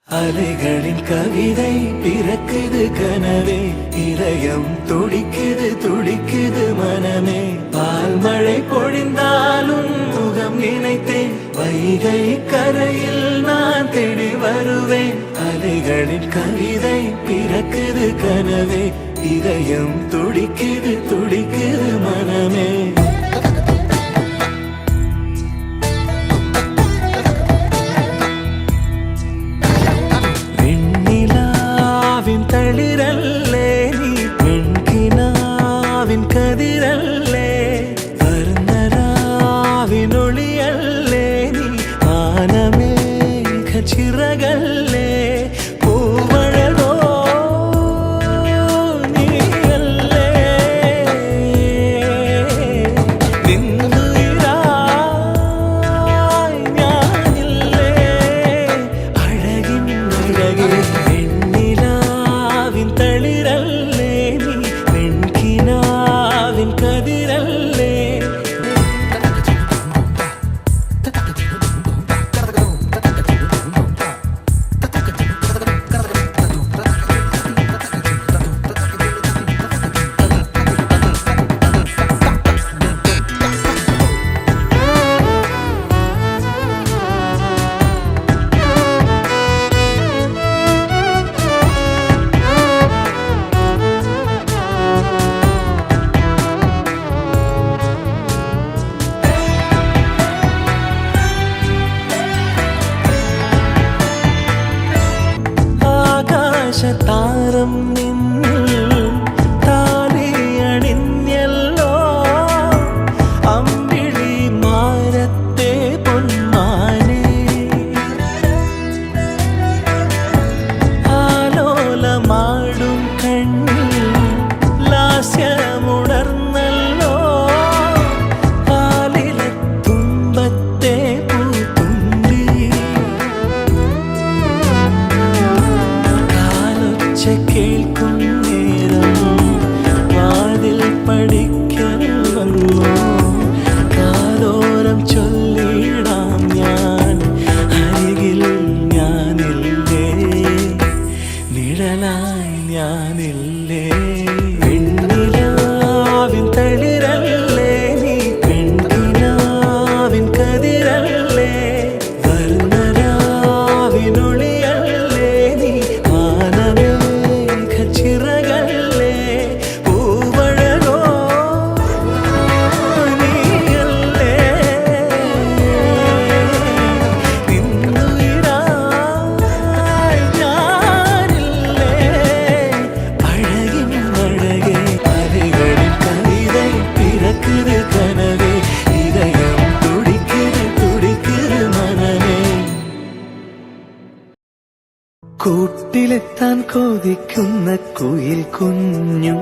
அலைகளின் கவிதை பிறக்குது கனவே, இதயம் துடிக்குது துடிக்குது மனமே. பால் மழை பொழிந்தாலும் முகம் நினைத்தேன், வைகை கரையில் நான் தேடி வருவேன். அலைகளின் கவிதை பிறக்குது கனவே, இதயம் துடிக்குது துடிக்குது மனமே. തളിരല്ലേ നീ പെൺകിനാവിൻ കതിരല്ലേ, വർണ്ണരാവിനൊളിയല്ലേ നീ മാനമേഘ ചിറകല്ലേ, പൂമഴകോ നീയല്ലേ നിന്നുയിരായി ഞാനില്ലേ അഴകിൻ അഴകേ. തളിരല്ലേ നീ പെൺകിനാവിൻ കതിരല്ലേ. താരം നിന്നിൽ താലിയണിഞ്ഞല്ലോ, അമ്പിളി മാരത്തെ പൊന്മാനെ. ആലോലമാടും കണ്ണിൽ ലാസ്യമുണർന്നല്ലോ, പാലിലെ തുമ്പത്തെ പൂത്തുമ്പി. കേൾക്കും നേരം വാതിൽ പഠിക്കാൻ വന്നു, കാതോരം ചൊല്ലിടാം ഞാൻ അരികിൽ ഞാനില്ലേ, നിഴലായി ഞാനില്ലേ. പെണ്ണിലാവിൻ തളിരല്ലേ നീ പെൺകിനാവിൻ കതിരല്ലേ, വർണ്ണരാവിനൊളിയല്ലേ നീ ചിറകല്ലേ, പൂമഴകോ നീയല്ലേ നിന്നുയിരായി ഞാനില്ലേ അഴകിൻ അഴകേ. അലകളിൽ കവിதை പിറക്കുது കനവേ, இதயம் തുടിക്കുது തുടിക്കുது മനമേ. കൂട്ടിലെത്താൻ കൊതിക്കുന്ന കുയിൽ കുഞ്ഞും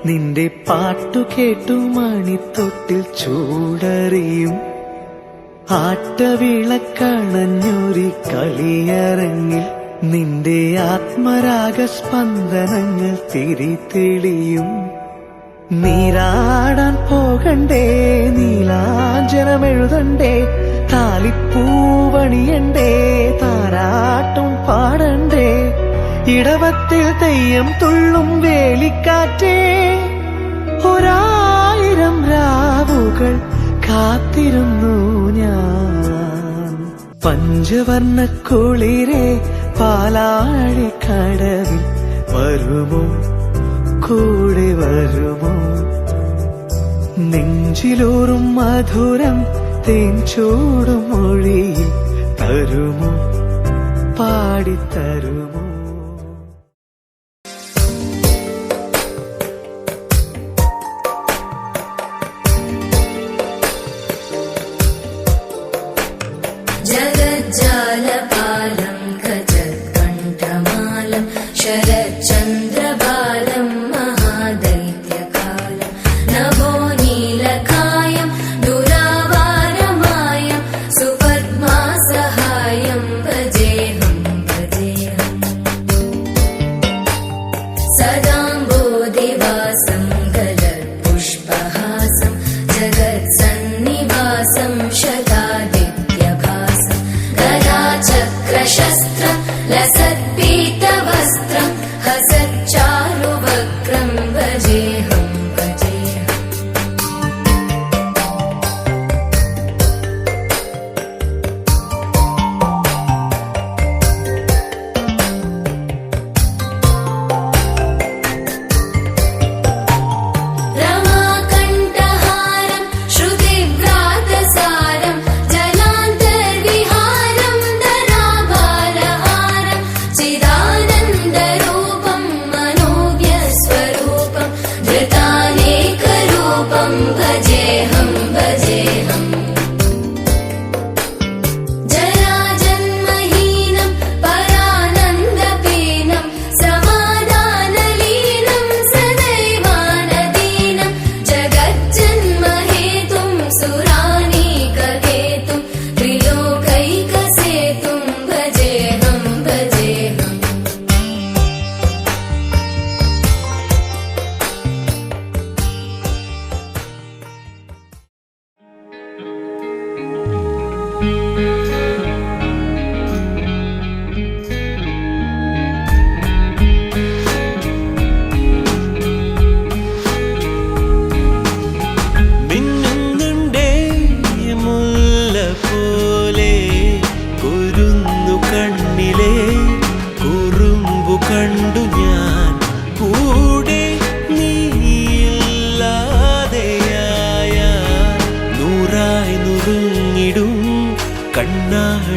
നിന്റെ പാട്ടു കേട്ടു മണിത്തൊട്ടിൽ ചൂടറിയും, ആട്ടവിളക്കണഞ്ഞൊരി കളിയരങ്ങിൽ നിന്റെ ആത്മരാഗ സ്പന്ദനങ്ങൾ തിരിതെളിയും. നീരാടാൻ പോകണ്ടേ, നീലാഞ്ജനമെഴുതണ്ടേ, താലിപ്പൂവണിയണ്ടേ, താരാട്ടും പാടണ്ടേ, ഇടവത്തിൽ തെയ്യം തുള്ളും വേലിക്കാറ്റേ. 1000 രാവുകൾ കാത്തിരുന്നു ഞാൻ. പഞ്ചവർണ്ണ കുളിരേ പാലാഴിക്കടവിൽ വരുമോ, കൂടെ വരുമോ, നെഞ്ചിലൂറും മധുരം തേൻ ചൂടും മൊഴിയിൽ തരുമോ, പാടിത്തരുമോ. ജഗജ്ജാലപാലം ഗജകണ്ഠമാലം ശരചന്ദ്രബാലം മഹാദൈത്യകാലം നഭോ നീലകായം ദുരാവാരമായം സുപദ്മാസഹായം ഭജേഹം ഭജേഹം. സദാംബോധിവാസം ഗലത്പുഷ്പഹാസം ജഗത്സന്നിവാസം ശതാദിത്യഭാസം ഗദാച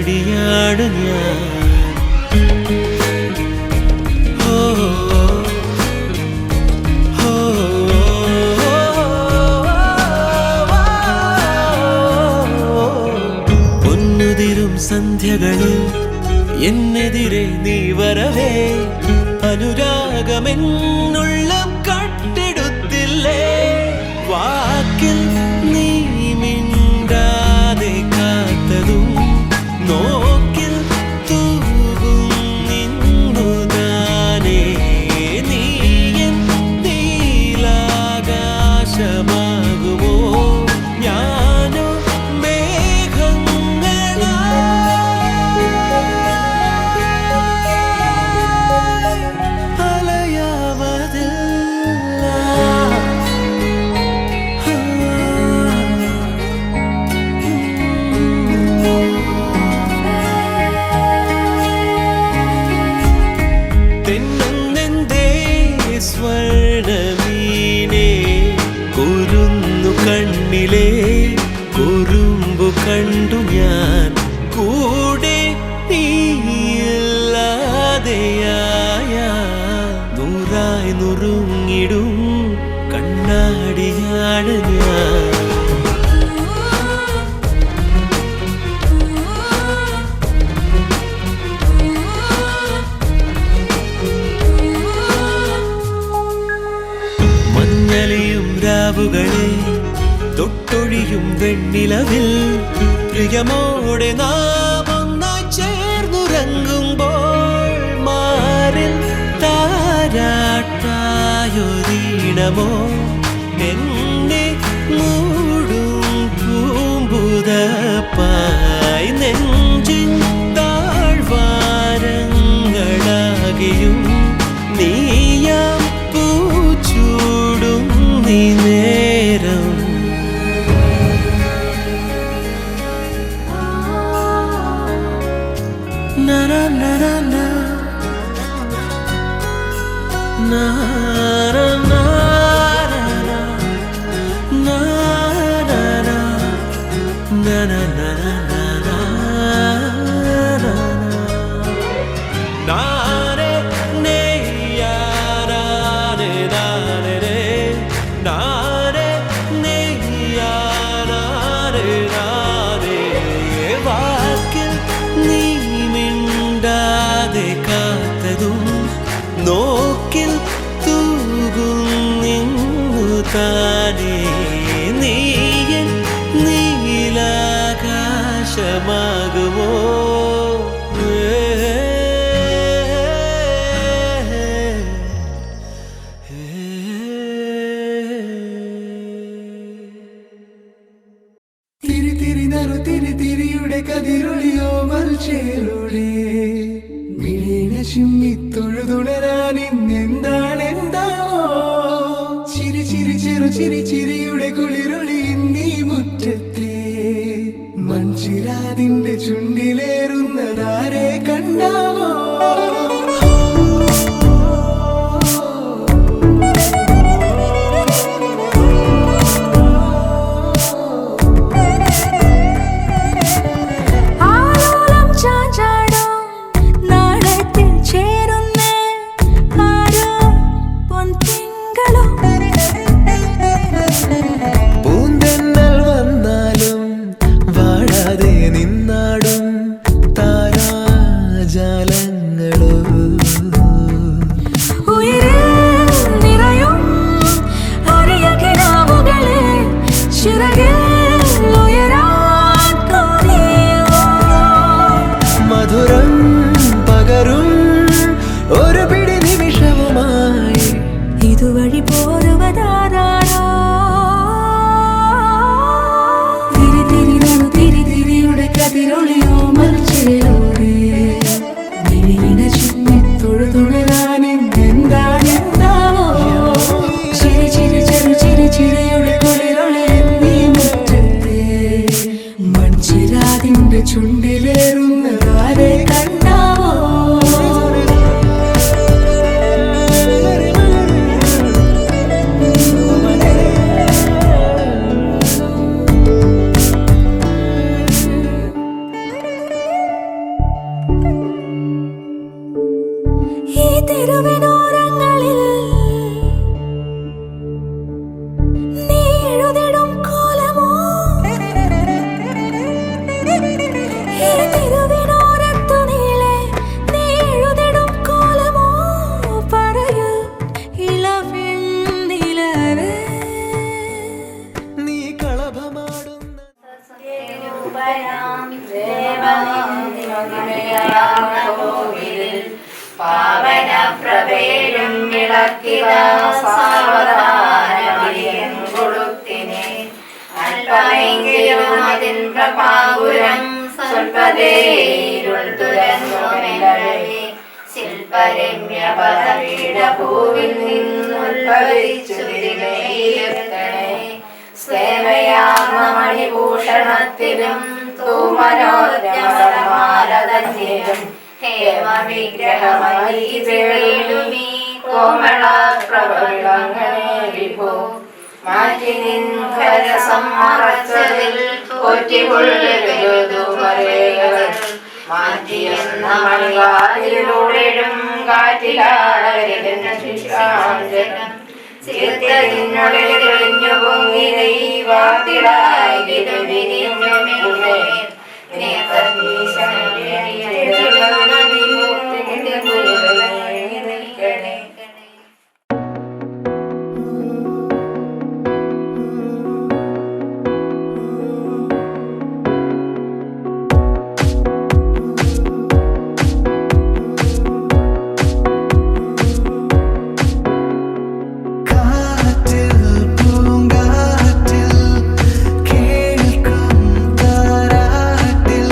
കണ്ണാടിയാണ് ഞാൻ. പൊന്നുതിരും സന്ധ്യകളിൽ എന്നെതിരെ നീ വരവേ, അനുരാഗമെന്നുള്ളം കട്ടെടുത്തില്ലേ. വാക്കിൽ നീ മിണ്ടാതെ കാത്തതും നോക്കിൽ തൂകും നിന്നു താനേ. നീയൻ നീലാകാശമാകുമോ, ഞാനോ മേഘങ്ങളാ. അലയാവതില്ല തെന്നൊന്നെന്തേ സ്വർണമീനേ, കുരുന്നു കണ്ണിലെ കുറുമ്പു കണ്ടു ഞാൻ. കൂടെ നീയില്ലാതെയായ നൂറായി നുറുങ്ങിടും കണ്ണാടിയാണ് ഞാൻ. മഞ്ഞളിയും രാവുകളെ തൊട്ടൊഴിയും വെണ്ണിലവിൽ പ്രിയമോടെ നാം ഒന്നായി ചേർന്നുറങ്ങുമ്പോൾ മാറിൽ താരാട്ടായൊരീണമോ എന്നെ മൂടും പൂമ്പുതപ്പായി. നെഞ്ചിൻ താഴ്വാരങ്ങളാകെയും നീയാം പൂച്ചൂടും നീ നേരം. na na na na na na na na na na na na naare ne yaare naare re naare ne yaare naare. വാക്കിൽ നീ മിണ്ടാതെ കാത്തതും നോക്കിൽ തൂകും നിന്നു താനേ. നീയൻ നീലാകാശമാകുമോ, തിരി തിരി നറു തിരി തിരിയുടെ കതിരൊളിയോ മൽച്ചേലൂടെ മിഴീന ചിമ്മി തൊഴുതുണരാൻ ഇന്നെന്താണെന്താവോ. ചിരി ചിരി ചെറു ചിരി ചിരിയുടെ കുളിരൊളി നീ മുറ്റത്തെ മൺചിരാതിന്റെ ചുണ്ടിലേറുന്നതാരെ കണ്ടാവോ. പൂന്തെന്നൽ വന്നാലും വാഴാതെ നിന്നാടും താരാജാലങ്ങളോ. മധുരം പകരും ഒരു പിടി നിമിഷവുമായി ഇതുവഴി പോരുവതാരോ. തിരി തിരി നറു തിരി തിരിയുടെ കതിരൊളിയോ മൽച്ചേലൂടെ മിഴീന ചിമ്മി തൊഴുതുണരാൻ ഇന്നെന്താണെന്താവോ. ചിരി ചിരി ചെറു ചിരി ചിരിയുടെ കുളിരൊളി നീ മുറ്റത്തെ മൺചിരാതിന്റെ ചുണ്ടിലേറുന്നതാരെ കണ്ടാവോ. പാവന പ്രഭേരും വിളക്കിത സാവധാനം കൊളുത്തിനെ അല്പമെങ്കിലും അതിൻ പ്രഭാപുരം സ്വൽപതേരുൾ തുരന്നു മെല്ലവേ ശില്പരമ്യ പദപീഠഭൂവിൽ നിന്നുത്ഭവിച്ചു തിരുമേയിലെത്തണേ സേവയാർന്ന മണിഭൂഷണത്തിലും തൂമനോദ്യമാലതന്നിലും ഹേമവിഗ്രഹമീ കോമള പ്രഭവിളങ്ങളെ വിഭോ മാറ്റി നിൻഖര സമ്മറച്ചതിൽ പോറ്റികൊള്ളുമരേകൾ മാറ്റിയെന്ന മണിവാതിലൂടെയും കാറ്റിലാടരുതനം ചിത്തതിനുള്ളിൽ തെളിഞ്ഞു പൊങ്ങി ദൈവാത്തിലായി വിരിഞ്ഞു മേൽ കാറ്റിൽ പൂങ്കാറ്റിൽ കേൾക്കും താരാട്ടിൽ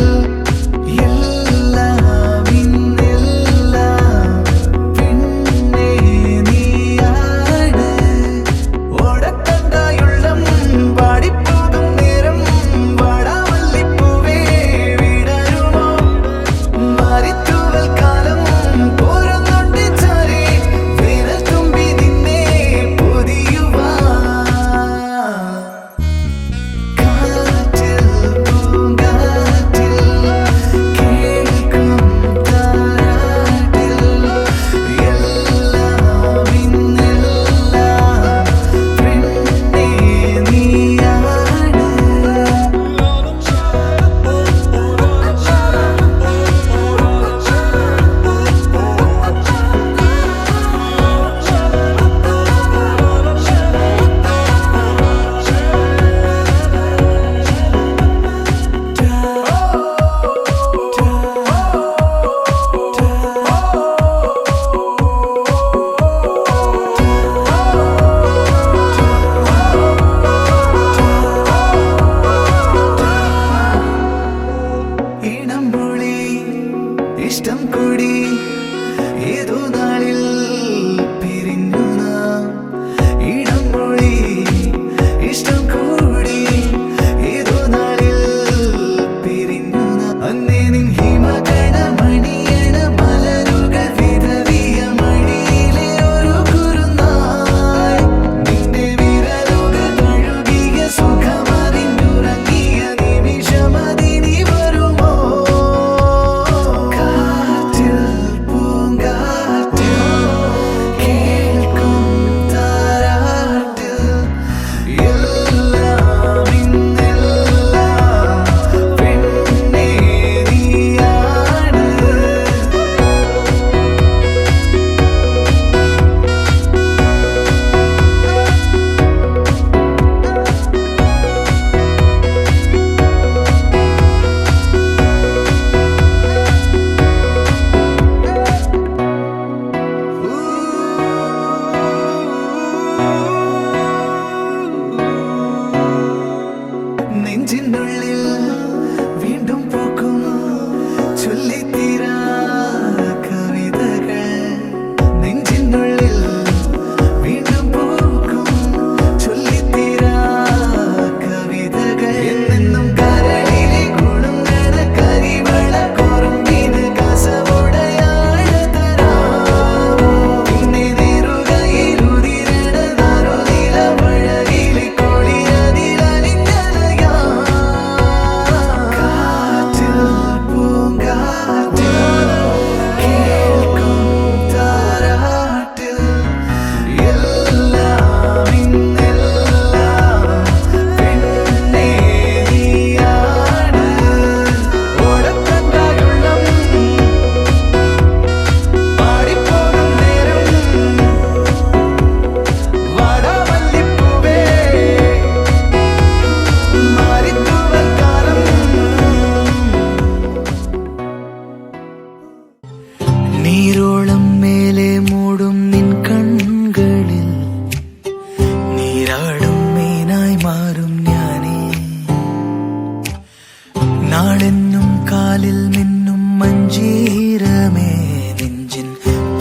നാളെന്നും കാലിൽ മിന്നും മഞ്ചീരമേ നെഞ്ചിൻ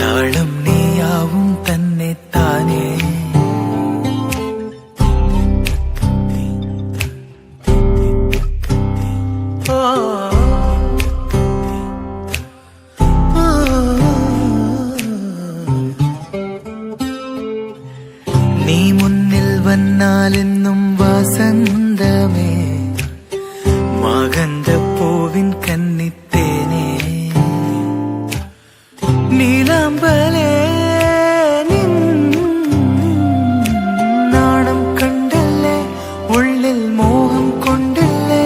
താളം നീയാവും തന്നെ താനേ. നീ മുന്നിൽ വന്നാലെന്നും വസന്തമേ മകന്തപ്പൂവിൻ കന്നിത്തേനേ. നീലാമ്പലേ നിൻ നാണം കണ്ടല്ലേ, ഉള്ളിൽ മോഹം കൊണ്ടല്ലേ,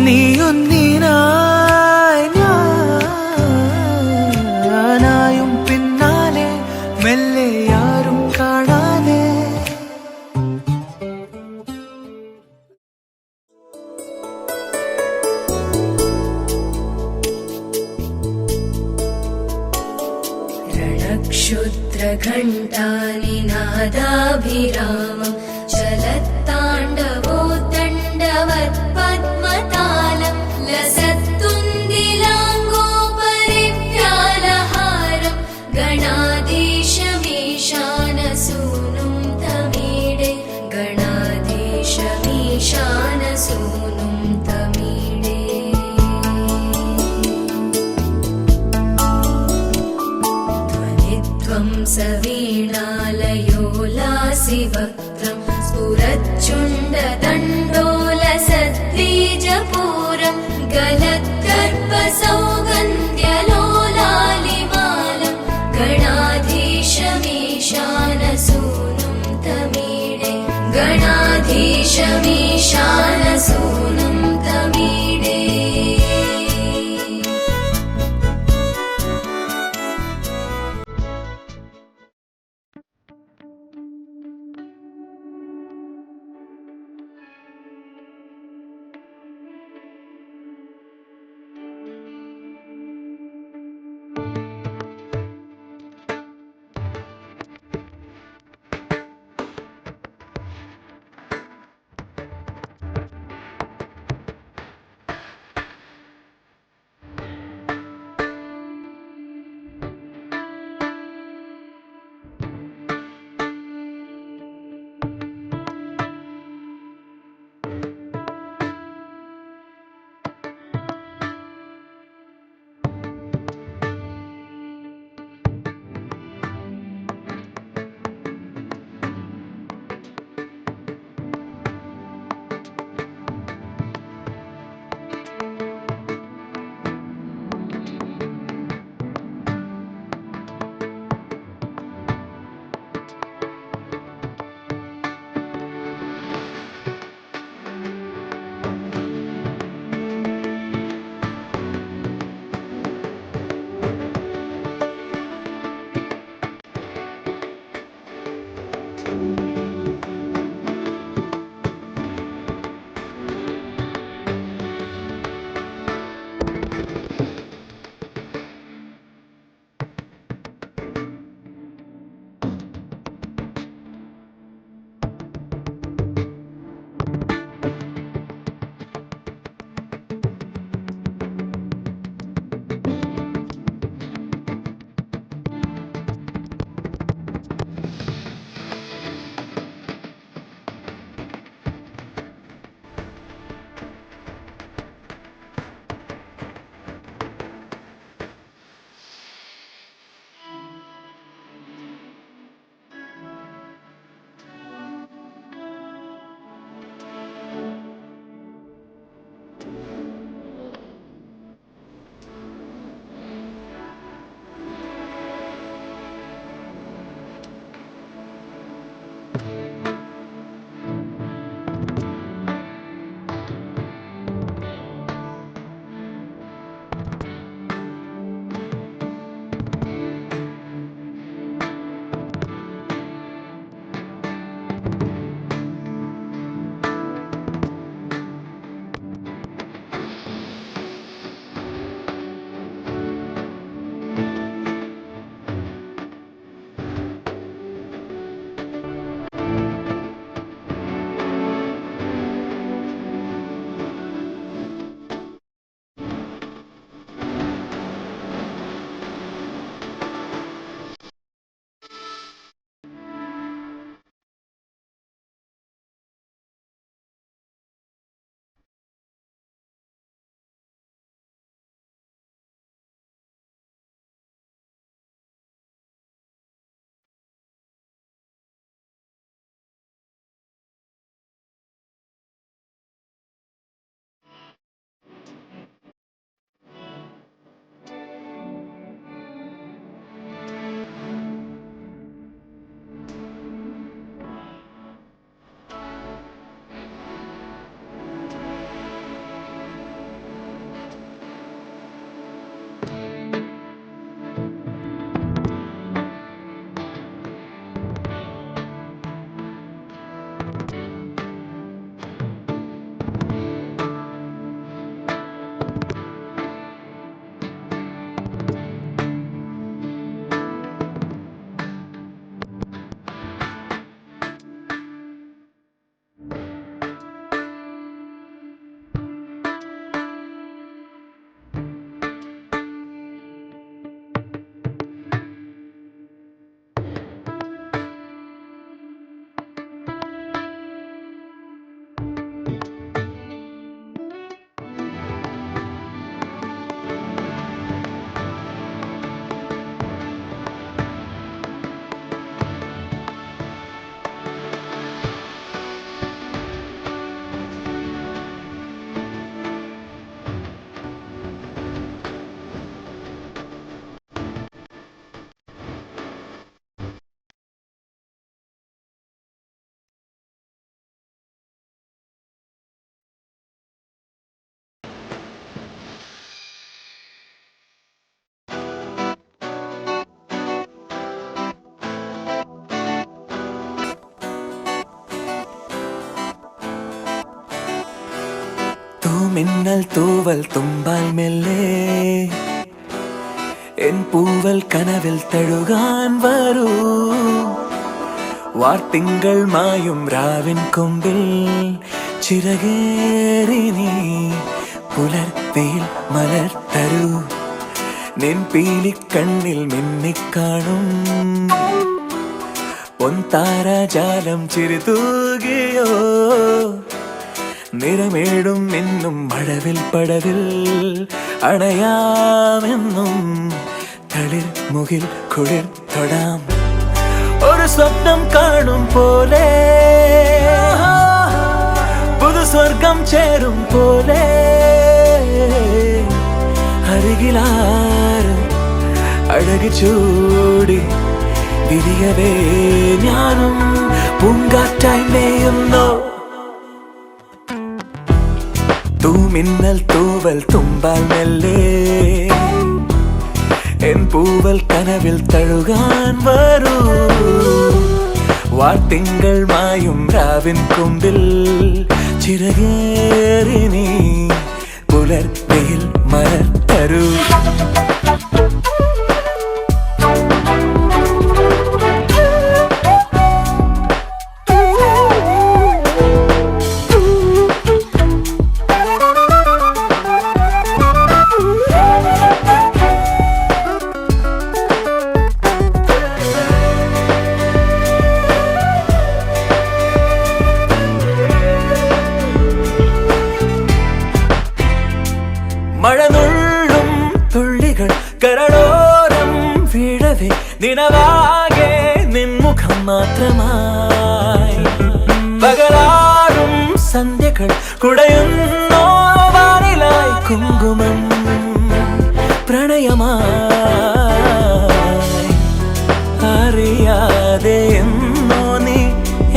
നീയൊന്നിനായി ഞാനായും പിന്നാലെ മെല്ലെ ആരും കാണാതെ. ക്ഷുദ്രഘण्टानिनादाभिरामं चलत्ताण्डवो दण्डवत्पद्मतालं लसत्तुन्दिलाङ्गोपरिव्यालहारं गणाधीशमीशानसूनुं तमीडे गणाधीशमीशानसूनुं तमीडे. ध्वनिध्वं सवीणालयोलासिवक्त्रं स्फुरच्चुण्डदण्डोलसद्बीजपूरं गलत्कर्पसौगन्ध्यलोलालिमालं गणाधीशमीशानसूनुं तमीडे गणाधीशमीशानसूनुं तमीडे. തൂമിന്നൽ തൂവൽ തുമ്പാൽ മെല്ലെ എൻ പൂവൽ കനവിൽ തഴുകാൻ വരൂ വാർത്തിങ്കൾ മായും രാവിൻ കൊമ്പിൽ ചിറകേറി നീ പുലർത്തിയിൽ മലർത്തരൂ നിൻ പീലിക്കണ്ണിൽ മിന്നിക്കാണും പൊൻതാരാജാലം ചിരിതൂകിയോ നിറമേടും ഇന്നും മഴവിൽ പടവിൽ അണയാമെന്നും തളിർ മുകിൽ കുളിർ തൊടാം ഒരു സ്വപ്നം കാണും പോലെ പുതു സ്വർഗം ചേരും പോലെ അരികിലാരും അഴകി ചൂടി വിരിയവേ ഞാനും പൂങ്കാറ്റായി മേയുന്നു തൂമിന്നൽ തൂവൽ തുമ്പാൽ മെല്ലെ എൻ പൂവൽ കനവിൽ തഴുകാൻ വരൂ വാർത്തിങ്കൾ മായും രാവിൻ കൊമ്പിൽ ചിറകേറി നീ പുലർത്തിയിൽ മലർത്തരൂ മഴനുള്ളും തുള്ളികൾ കരളോരം വീഴവേ നിനവാകെ നിൻമുഖം മാത്രമായി പകലാറും സന്ധ്യകൾ കുടയുന്നോ വാനിലായി കുങ്കുമം പ്രണയമായി അറിയാതെ എന്നോ നീ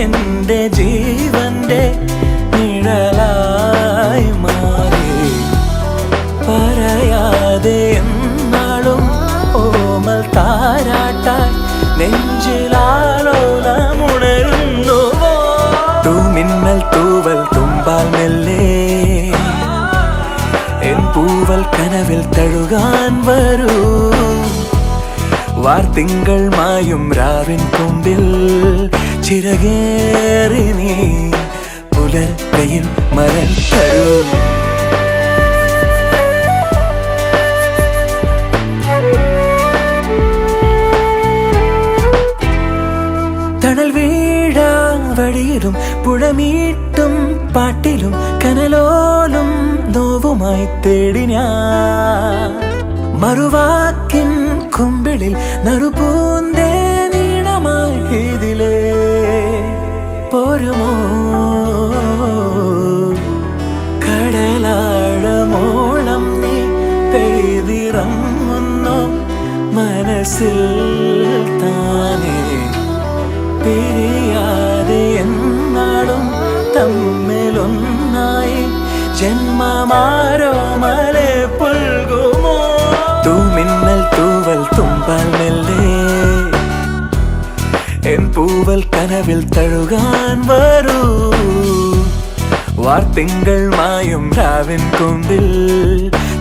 എൻ്റെ ജീവന്റെ നിഴലായി മാറി പറയാതെ എന്നാളും ഓമൽ താരാട്ടാൻ നെഞ്ചിലാലോലമുണരുന്നുവോ തൂമിന്നൽ തൂവൽ തുമ്പാൽ മെല്ലെ എൻ പൂവൽ കനവിൽ തഴുകാൻ വരൂ വാർത്തിങ്കൾ മായും രാവിൻ കൊമ്പിൽ ചിറകേറി നീ പുലർക്കയിൽ മലർത്തരൂ തണൽ വീഴാ വഴിയിലും പുഴമീട്ടും പാട്ടിലും കനലോലും നോവുമായി തേടി ഞാൻ മറുവാക്കിൻ കുമ്പിളിൽ നറുപൂന്തേ നീണമായി ഇതിലേ പോരുമോ കടലാഴമോളം നീ പെയ്തിറങ്ങുന്നു മനസ്സിൽ താനേ പിരിയാതെ എന്നാളും തമ്മിലൊന്നായി ജന്മമാരോ മലെ പുൽകുമോ തൂമിന്നൽ തൂവൽ തുമ്പാൽ മെല്ലെ എൻ പൂവൽ കനവിൽ തഴുകാൻ വരൂ വാർത്തിങ്കൾ മായും രാവിൻ കൊമ്പിൽ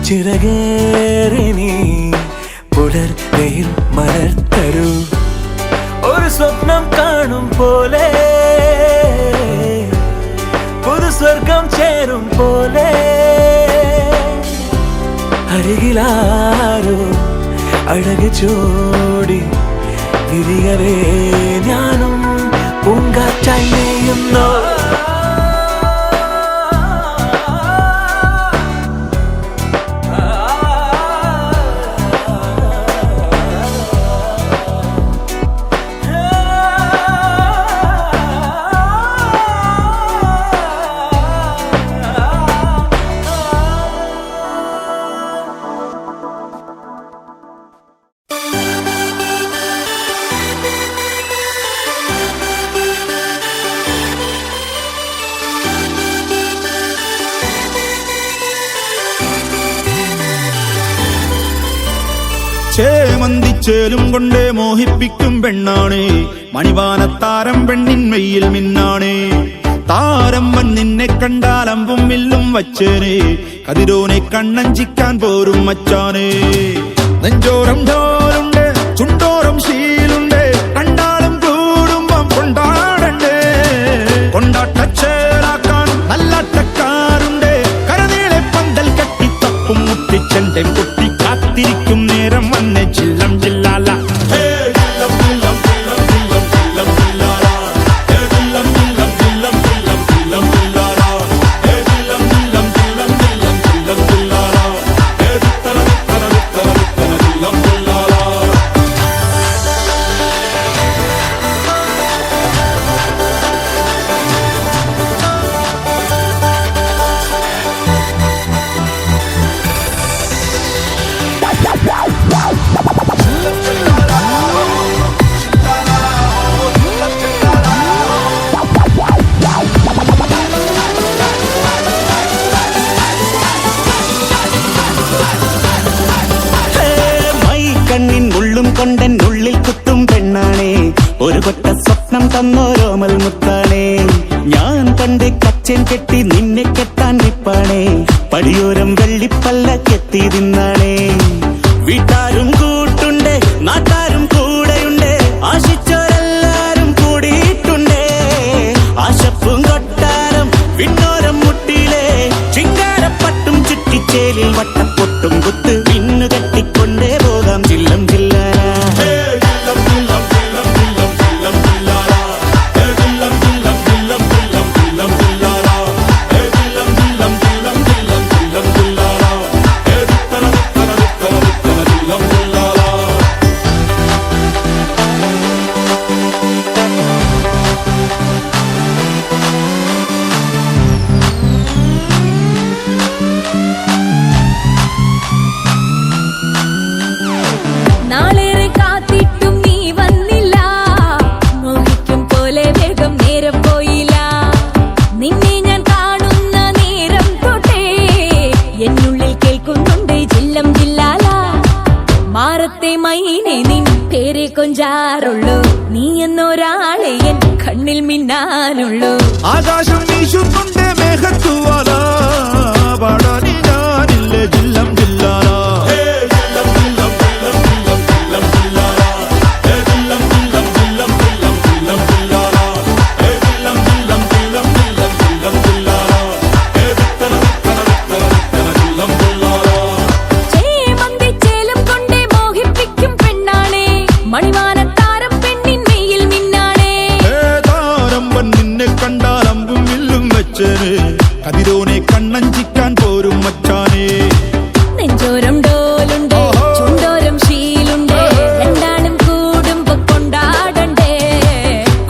ചിറകേറി നീ പുലർക്കയിൽ മലർത്തരൂ ഒരു സ്വപ്നം കാണും പോലെ പുതു സ്വർഗം ചേരും പോലെ അരികിലാരോ അഴകി ചൂടി വിരിയവേ ഞാനും പൂങ്കാറ്റായി മേയുന്നു ചേമന്തിച്ചേലും കൊണ്ടേ മോഹിപ്പിക്കും പെണ്ണാണേ മണിവാനത്താരം പെണ്ണിൻ മെയ്യിൽ മിന്നാണേ താരമ്മൻ നിന്നെ കണ്ടാൽ അമ്പും വില്ലും വച്ചേനെ കതിരോനെ കണ്ണഞ്ചിക്കാൻ പോരും മച്ചാനെ നെഞ്ചോരം ഡോലുണ്ട് ചുണ്ടോരം ശീലുണ്ട് കണ്ടാലും കൂടുമ്പം കൊണ്ടാടണ്ടേ കൊണ്ടാട്ടച്ചേലാക്കാൻ നല്ലാട്ടക്കാരുണ്ട് കരനീളെ പന്തൽ കെട്ടി തപ്പും മുട്ടിച്ചെന്റെ പൊട്ടി കാത്തിരിക്കും നേരം വന്നെ ചില്ലം ചില്ലാല കൊണ്ടൻ ഉള്ളിൽ കുത്തും പെണ്ണാണേ ഒരു കൊട്ട സ്വപ്നം തന്നോരോമൽ മുത്താണേ ഞാൻ പണ്ട് കച്ചൻ കെട്ടി നിന്നെ കെട്ടാൻ നിപ്പാണേ പടിയോരം വെള്ളിപ്പല്ലക്കെത്തി തിന്നാണേ വീട്ടാരും കൂട്ടുണ്ട് നാട്ടാരും കൂടെയുണ്ട് ആശിച്ചോരെല്ലാരും കൂടിയിട്ടുണ്ട് ആശപ്പും കൊട്ടാരം പിന്നോരം മുട്ടിയിലെ ചിങ്കാരപ്പട്ടും ചുറ്റിച്ചേലിൽ വട്ടപ്പൊട്ടും കുത്ത് പിന്നു കെട്ടിക്കൊണ്ടേ പോകാം ചില്ലം ചില്ലാ കൊഞ്ചാറുള്ളൂ നീ എന്നൊരാളെ എൻ കണ്ണിൽ മിന്നാനുള്ളൂ ആകാശം വീശുന്നുണ്ട് മേഘത്തുവാല പാടാനി ഞാനില്ലേ ജില്ലം ജില്ലാല കതിരോനെ കണ്ണഞ്ചിക്കാൻ പോരും മച്ചാനെ നെഞ്ചോരം ഡോലുണ്ട് ചുണ്ടോരം ശീലുണ്ട് രണ്ടാളും കൂടുമ്പോ കൊണ്ടാടണ്ടേ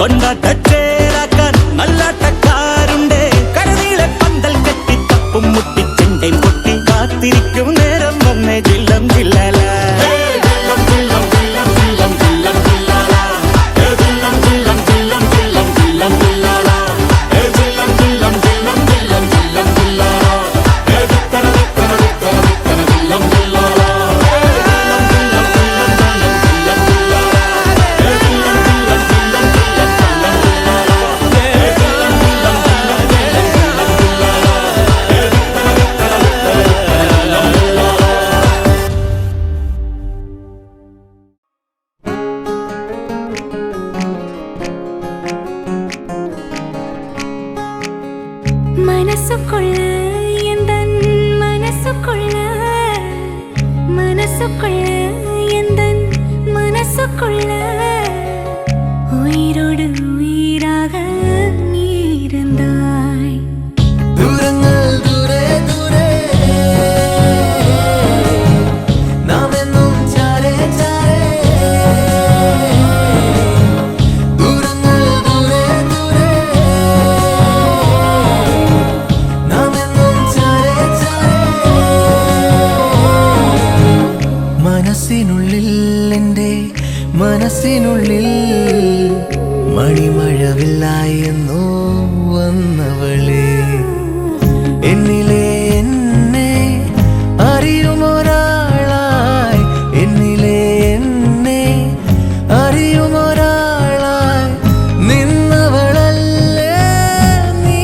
കൊണ്ടാട്ടച്ചേലാക്കാൻ നല്ലാട്ടക്കാരുണ്ട് കരനീളെ പന്തൽ കെട്ടി തപ്പും മുട്ടിച്ചെണ്ടേ പൊട്ടി കാത്തിരിക്കും നേരം വന്നേ ജില്ലം ജില്ലാല മനസ്സുകൊള്ള എന്തൻ മനസ്സുകൊള്ള മനസ്സുകൊള്ള എന്തൻ മനസ്സുകൊള്ള ഉയിരോട് ഉയിരാക നീരന്താய் ദൂരങ്ങൾ ദൂരെ ദൂരെ നാം എന്നും ചാരേ ചാരേ ദൂരങ്ങൾ ദൂരെ ദൂരെ നാം എന്നും ചാരേ ചാരേ മനസ്സിനുള്ളിൽ എൻ്റെ മനസ്സിനുള്ളിൽ മണിമഴവില്ലായെന്നോ വന്നവളെ എന്നിലെ എന്നെ അറിയുമൊരാളായി എന്നിലെ എന്നെ അറിയുമൊരാളായി നിന്നവളല്ലേ നീ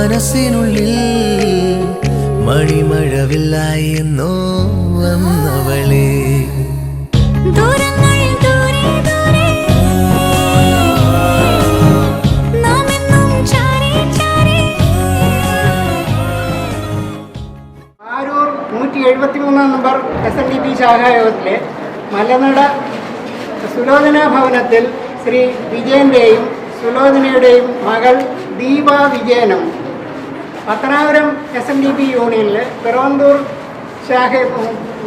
മനസ്സിനുള്ളിൽ മണിമഴവില്ലായി എന്നോ വന്നവളെ. ദൂരങ്ങൾ ദൂരെ ദൂരെ നാം എന്നും ചാരി ചാരി. ആരൂർ 173 നമ്പർ SNDP ശാഖായോഗത്തിലെ മലനട സുലോചന ഭവനത്തിൽ ശ്രീ വിജയൻ്റെയും സുലോചനയുടെയും മകൾ ദീപ വിജയനും പത്തനാപുരം SNDP യൂണിയനിലെ പിറവന്തൂർ ശാഖ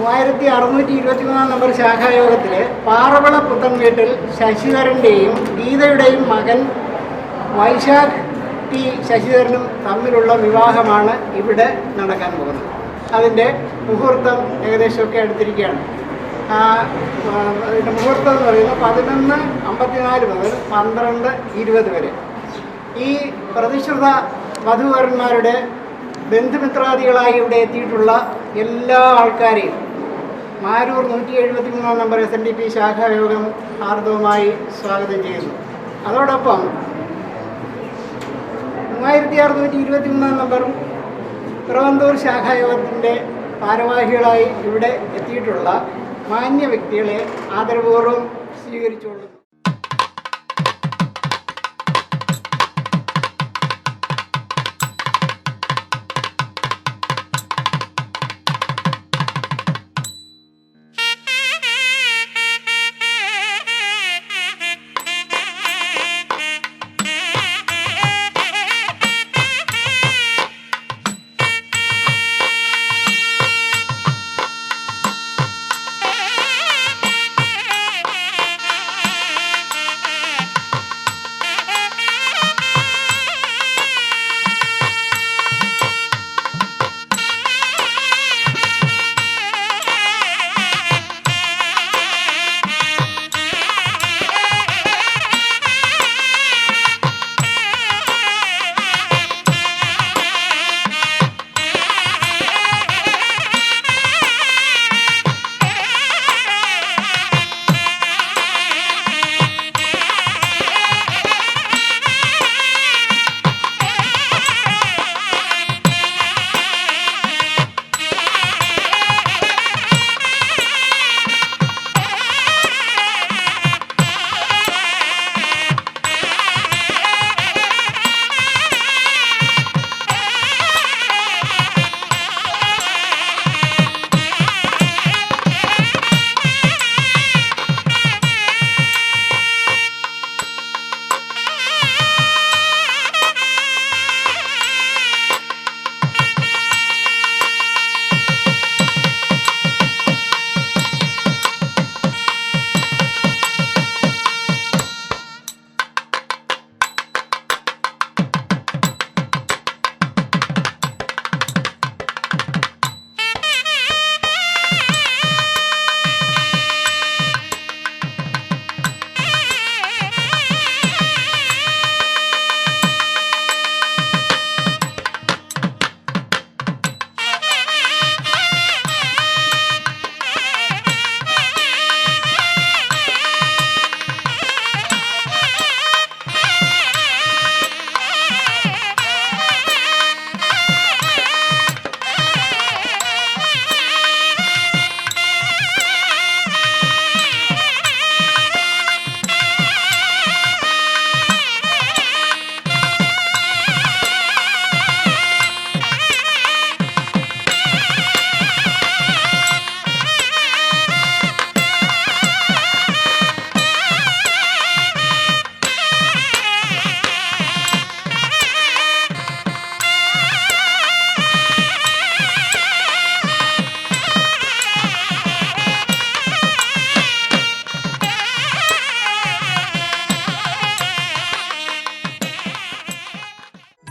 3623 നമ്പർ ശാഖായോഗത്തിലെ പാറവള പുത്തൻ വീട്ടിൽ ശശിധരൻ്റെയും ഗീതയുടെയും മകൻ വൈശാഖ് ടി ശശിധരനും തമ്മിലുള്ള വിവാഹമാണ് ഇവിടെ നടക്കാൻ പോകുന്നത്. അതിൻ്റെ മുഹൂർത്തം ഏകദേശമൊക്കെ അടുത്തിരിക്കുകയാണ്. അതിൻ്റെ മുഹൂർത്തം എന്ന് പറയുന്നത് 11:54 മുതൽ 12:20 വരെ. ഈ പ്രതിശ്രുത വധൂവരന്മാരുടെ ബന്ധുമിത്രാദികളായി ഇവിടെ എത്തിയിട്ടുള്ള എല്ലാ ആൾക്കാരെയും മാരൂർ 173 നമ്പർ SNDP ശാഖായോഗം ഹാർദവമായി സ്വാഗതം ചെയ്യുന്നു. അതോടൊപ്പം 3623 നമ്പർ പിറവന്തൂർ ശാഖായോഗത്തിൻ്റെ ഭാരവാഹികളായി ഇവിടെ എത്തിയിട്ടുള്ള മാന്യ വ്യക്തികളെ ആദരപൂർവ്വം സ്വീകരിച്ചുകൊള്ളുന്നു.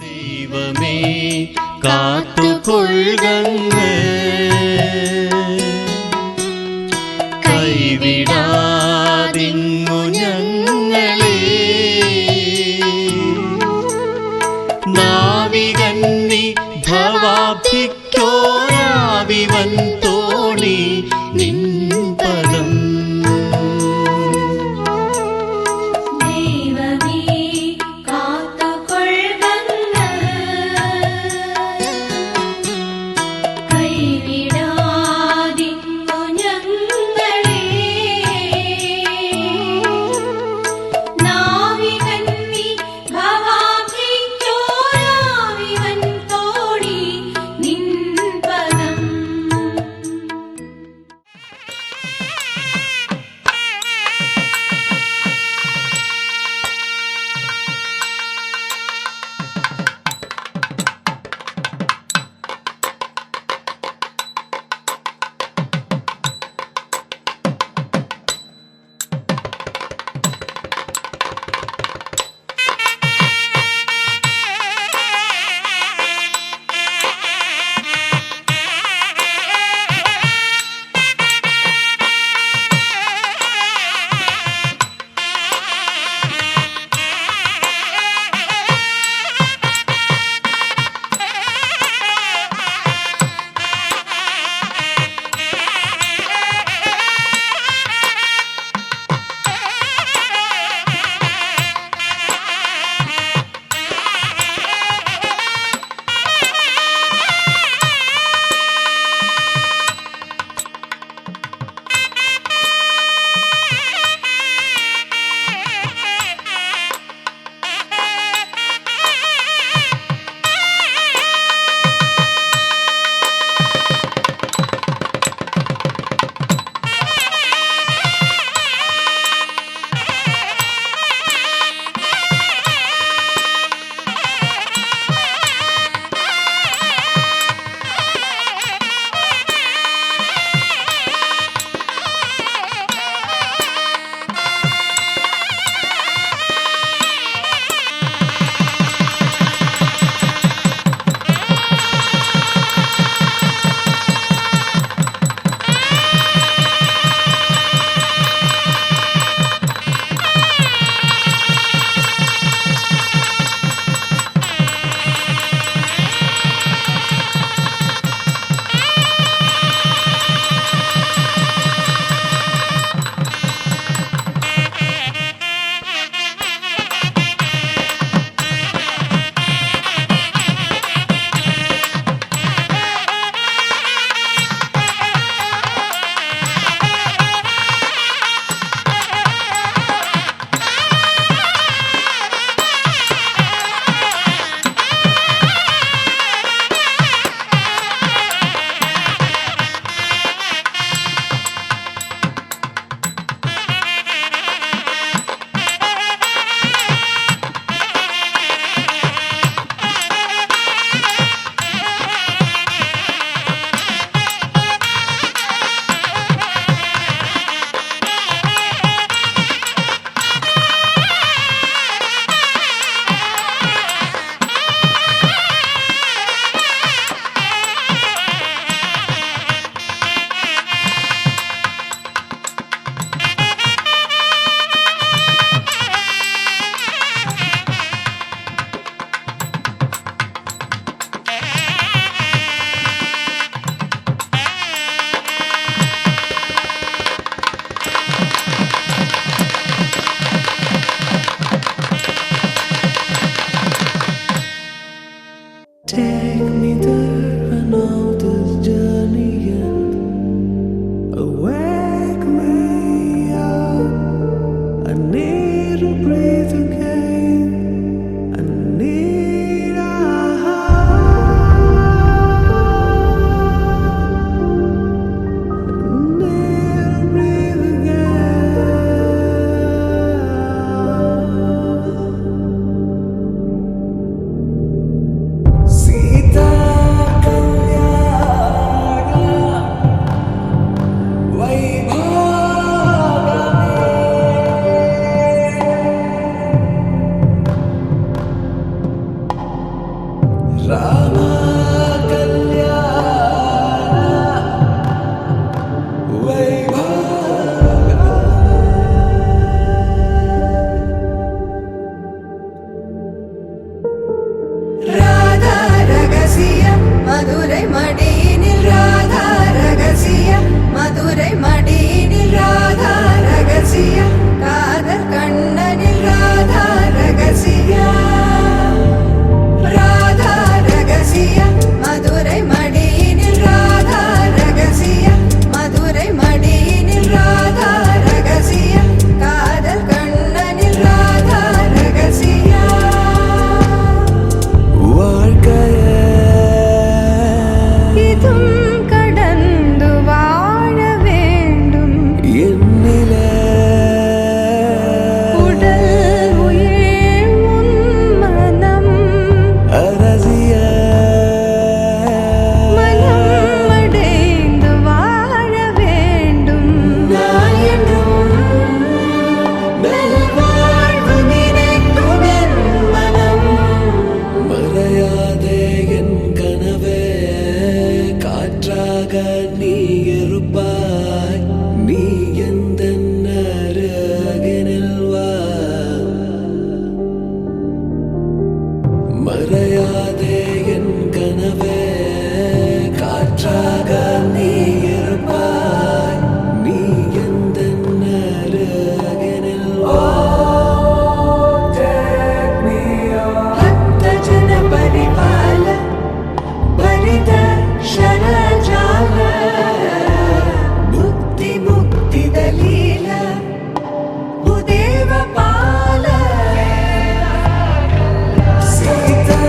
ദൈവമേ കാത്തുകൊള്ളുകങ്ങ് കൈവിടാതിങ്ങു ഞങ്ങളെ നാവികന്നി ഭവാഭിക്കോരാവിവൻ തോണി നിൻ പദം ദൈവമേ കാത്തുകൊള്ളുകങ്ങ് மதுரை மடியினில் ராதா ரகசிய மதுரை மடியினில் ராதா ரகசிய காதல் கண்ணனில் ராதா ரகசிய ராதா ரகசிய மதுரை மடியினில் ராதா ரகசிய மதுரை மடியினில் ராதா ரகசிய காதல் கண்ணனில் ராதா ரகசிய கடந்து வாழ வேண்டும் என்னில உடல் உயிர் மனம் அரசிய மனம் அடைந்து வாழ வேண்டும் நான் என்றும் நல்வாழ்வு நினைக்கும் என் மனம் மறையாதே என் கனவே காற்றாக நீ இருப்பாய் நீ எந்த அருகினில் வா மறையாதே என் கனவே காற்றாக நீ இருப்பாய் நீ எந்த அருகினில் வா பக்த ஜன பரிபால பரித शरजाल मुक्ति मुक्ति दलील उदेव पाल सीता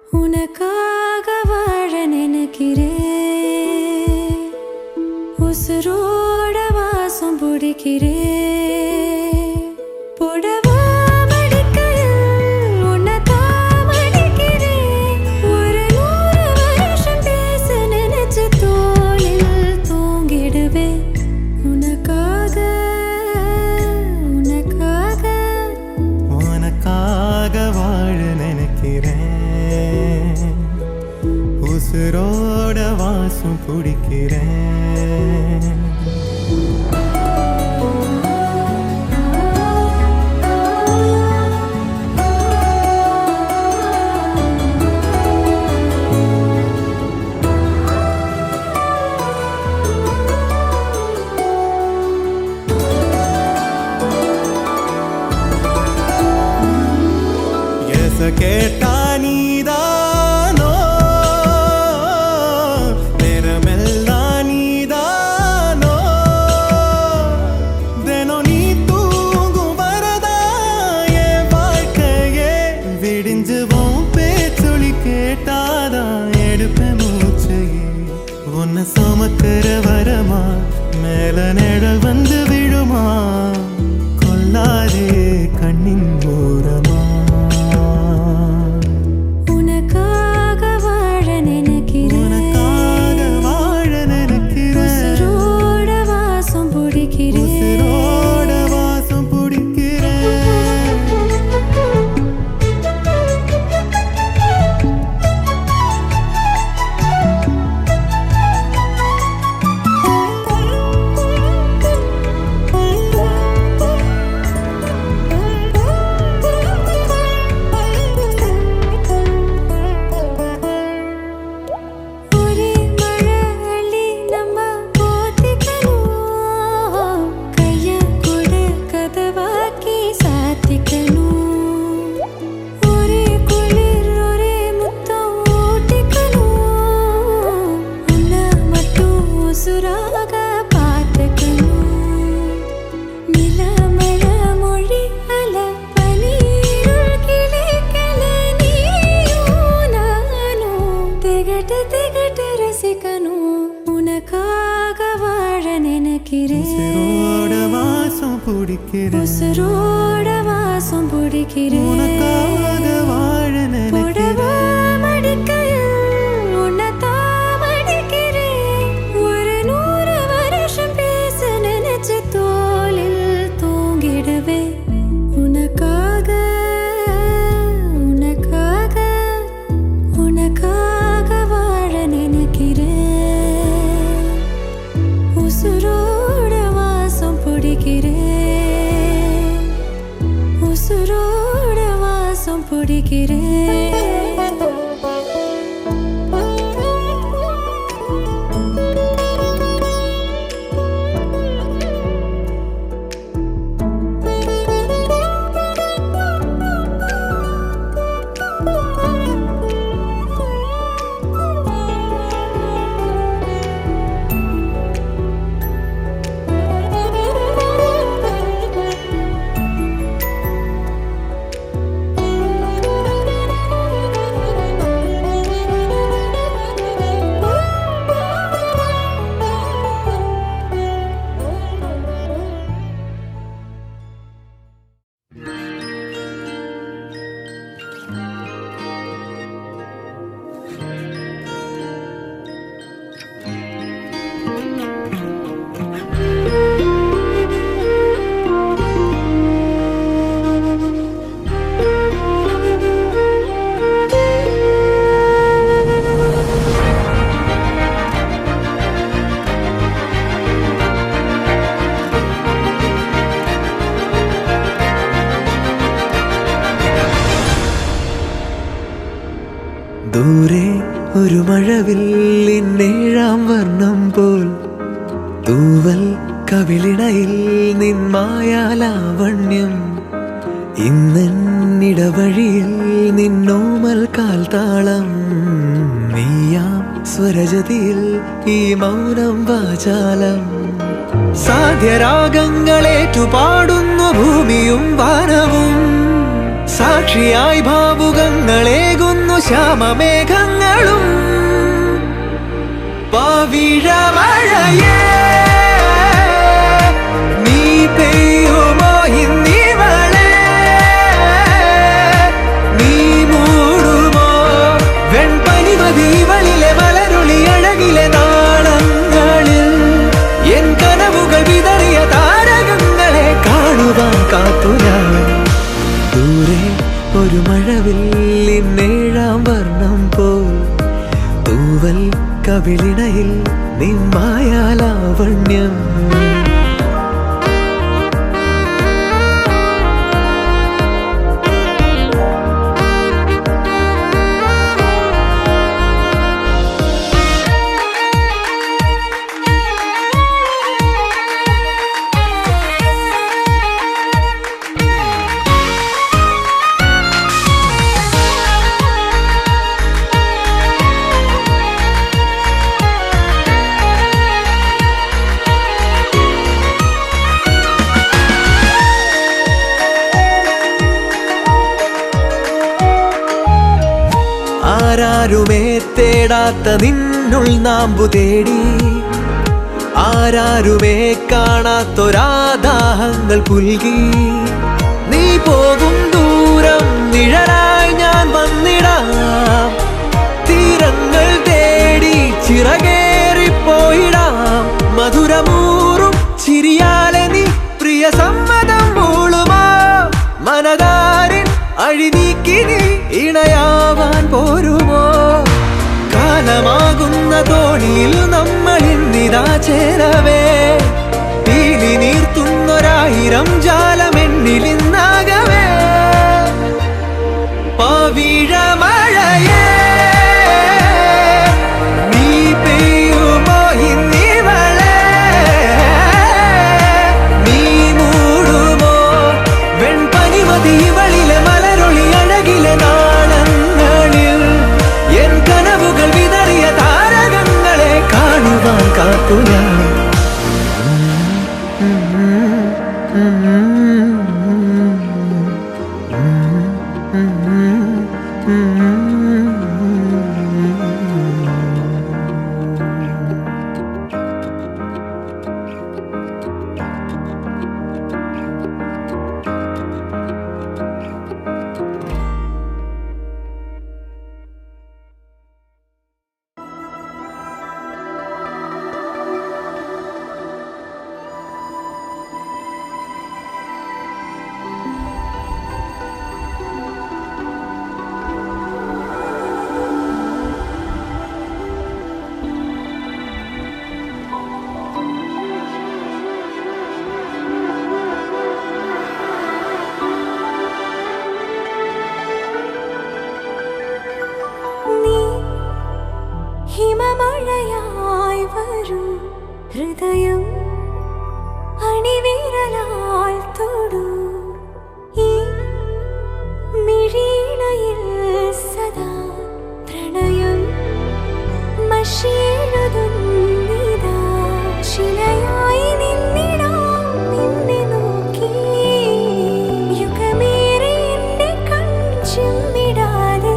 உனக்காக வாழ நினைக்கிறேன் உசுரோட வாசம் பிடிக்கிறேன் புடவா மடிக்கையில் உன்னைத்தான் மடிக்கிறேன் ஒரு 100 வருஷம் பேச நினைச்சு தோளில் தூங்கிடுவேன் உனக்காக உனக்காக உனக்காக வாழ நினைக்கிறேன் உசுரோட வாசம் பிடிக்கிறேன் கேட்டா கேட்டாதான் எடுப்பேன் மூச்சையே உன்னை சுமக்கிற வரமா மேல நிழல் வந்து விழுமா கொல்லாதே கண்ணின் ஓரமா உனக்காக வாழ நினைக்கிறேன் உசுரோட வாசம் பிடிக்கிறேன் உசுரோட வாசம் பிடிக்கிறேன் உனக்காக வாழ நினைக்கிறேன் மடிக்கையில் உன்னைத்தான் மடிக்கிறேன் ஒரு 100 வருஷம் பேச நினைச்சு தோளில் தூங்கிடுவேன் உனக்காக உனக்காக உனக்காக வாழ நினைக்கிறேன் உசுரோட வாசம் பிடிக்கிறேன் உசுரோட வாசம் பிடிக்கிறேன் ദൂരെ ഒരു മഴവില്ലിൻ 7-ാം വർണ്ണം പോൽ തൂവൽ കവിളിണയിൽ നിൻ മായാലാവണ്യം ഇന്നിടവഴിയിൽ നിന്നോമൽ കാൽത്താളം നീയാം സ്വരജതിയിൽ ഈ മൗനം വാചാലം സാധ്യരാഗങ്ങളേറ്റുപാടുന്നു ഭൂമിയും വാനവും സാക്ഷിയായി ഭാവുകങ്ങളേകുന്നു ശ്യാമമേഘങ്ങളും പവിഴമഴയേ നീ പെയ്യുമോ ഇന്നിവളെ നീ മൂടുമോ വെൺപനിമതിവളിലെ മലരുളി അഴകിലെ നാളങ്ങളിൽ എൻ കനവുകൾ വിതറിയ താരകങ്ങളെ കാണുവാൻ കാത്തുരാൻ ദൂരെ ഒരു മഴവില്ലിൻ 7-ാം വർണ്ണം പോൽ തൂവൽ കവിളിണയിൽ നിൻ മായാലാവണ്യം ആരാരുമേ തേടാത്ത നിന്നുൾ നാമ്പു തേടി ആരാരുമേ കാണാത്തൊരാദാഹങ്ങൾ പുൽകി നീ പോകും ദൂരം നിഴലായി ഞാൻ വന്നിടാം തീരങ്ങൾ തേടി ചിറകേറിപ്പോയിടാം മധുരമൂറും ചിരിയാലെ നീ പ്രിയ സമ്മതം മൂളുമാ മനതാരിൻ അഴിനീക്കി നീ ഇണയാവാൻ പോരുമോ കാലമാകുന്ന തോണിയിൽ നമ്മൾ ഇന്നിതാ ചേരവേ പീലി നീർത്തുന്നൊരായിരം ജാലമെന്നിലിന്നാകവേ പവിഴമഴയേ നീ പെയ്യുമോ ഇന്നിവളെ നീ മൂടുമോ വെൺപനിമതി ഇവളിലെ മലരൊളി അഴകിലെ നാളങ്ങളിൽ എൻ കനവുകൾ വിതറിയ താരകങ്ങളെ കാണുവാൻ കാത്തു ഞാൻ ഹിമമഴയായി വരും ഹൃദയം അണിവിരലാൽ തൊടൂ ഈ മിഴിയിണയിൽ സദാ പ്രണയം മഷിയെഴുതുന്നിതാ ശിലയായി നിന്നിടാം നിന്നെ നോക്കി യുഗമേറെ എന്റെ കൺചിമ്മിടാതെ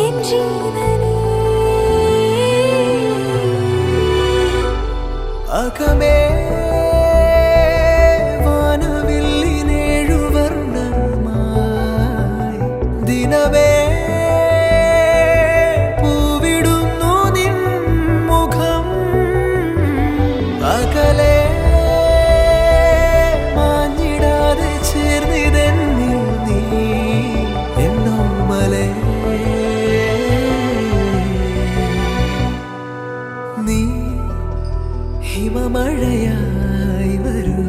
എൻ ജീവനേ അകമേ വാനവില്ലിനേഴുവർണ്ണമായി ദിനമേ പൂവിടുന്നു നിൻ മുഖം അകലെ മാഞ്ഞിടാതെ ചേർന്നിതെന്നിൽ നീ എന്നോമലേ നീ ഹിമമഴയായി വരൂ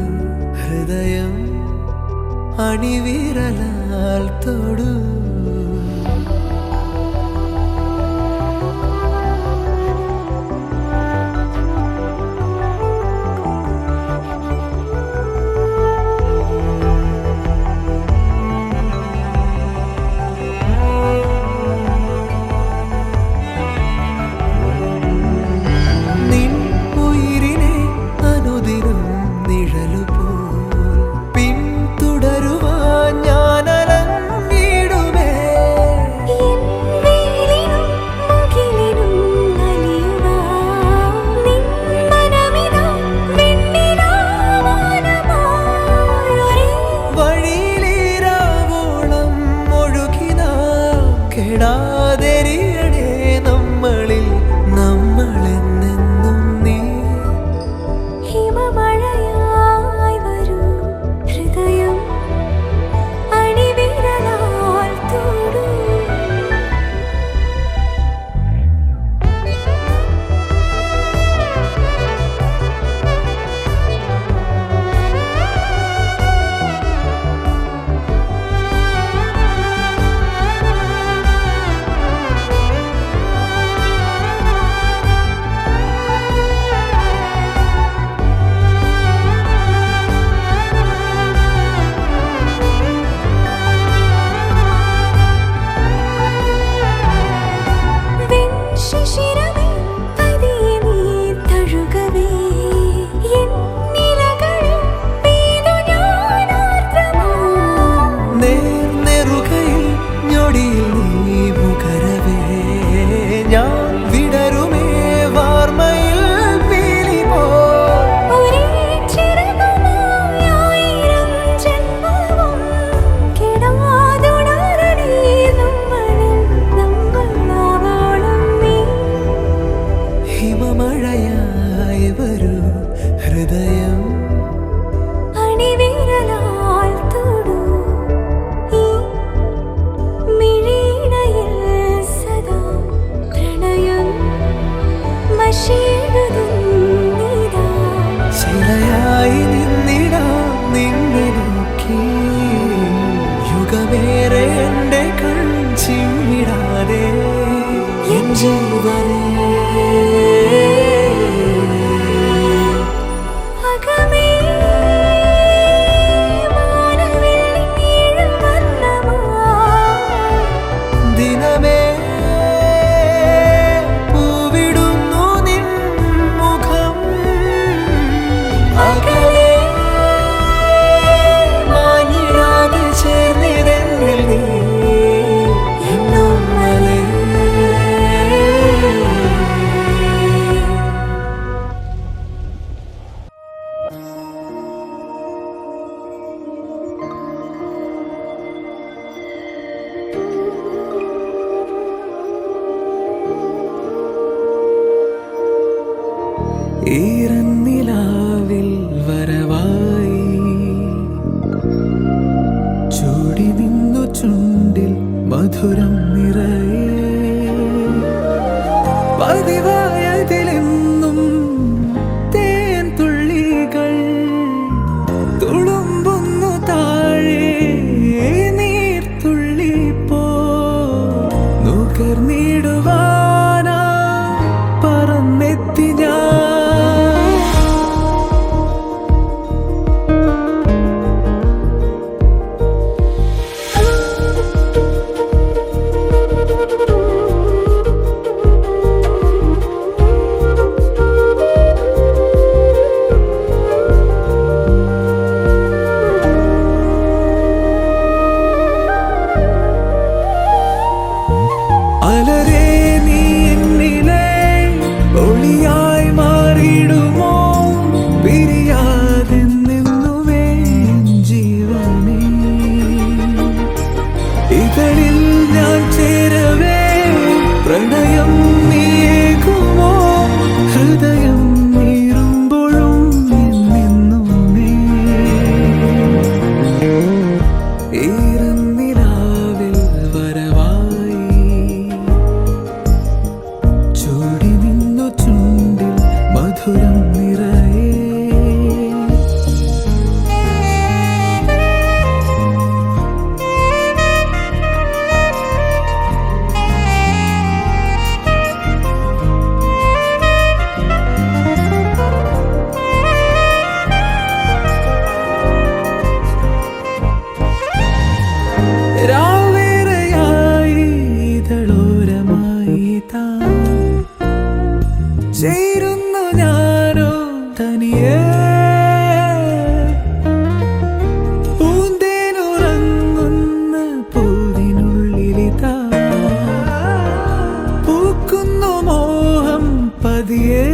ഹൃദയം അണിവിരലാൽ തൊടൂ നിൻ ഉയിരിനെ അനുദിനം നിഴലുപോൽ പിന്തുടരുവാൻ ഞാനലഞ്ഞിടുമേ എൻ വേലിനും മുകിലിനും അലിയുവാൻ നിൻ മനമിതാ വെണ്ണിലാവാനമായി ഒരേ വഴിയിലിരാവോളം ഒഴുകിനാ കെടാതെരിയണേ നമ്മളിൽ നമ്മളെന്നെന്നും നീ ഹിമമഴയായി വരൂ ഹൃദയം അണിവിരലാൽ തൊടൂ ജീവനേ അകമേ വാനവില്ലിൻ നീളം വർണ്ണമായി ദിനമേ പൂവിടുന്നു നിൻ മുഖം അകലെ മാഞ്ഞിടാതെ ചേർന്നിരങ്ങിൽ നീ എന്നോമലേ ഈറന്നിലാവിൽ വരവായി ചൂടി നിന്നു ചുണ്ടിൽ മധുരം നിറയെ പതിവായതിലെന്നും തേൻ തുള്ളികൾ തുളുമ്പുന്നു താഴെ നീർത്തുള്ളി പോ നുകർന്നിടുവാനാ പറന്നെത്തി ഞാൻ അലരേ നീ എന്നിലെ ഒളിയായി മാറിയിടുമോ പിരിയാതെന്നെന്നുമേ ജീവനേ ഇതളിൽ ഞാൻ ചേരവേ പ്രണയം നീയേകുമോ ഹൃദയം നീറുമ്പോഴും എന്നെന്നുമേ ഈറന്നിലാവിൽ വരവായി ചൂടി നിന്നു ചുണ്ടിൽ മധുരം നിറയെ രാവേറെയായി ഇതളോരമായി താൻ ചേരുന്നു ഞാനോ തനിയെ പൂന്തേനുറങ്ങുന്ന പൂവിനുള്ളിലിതാ പൂക്കുന്നു മോഹം പതിയെ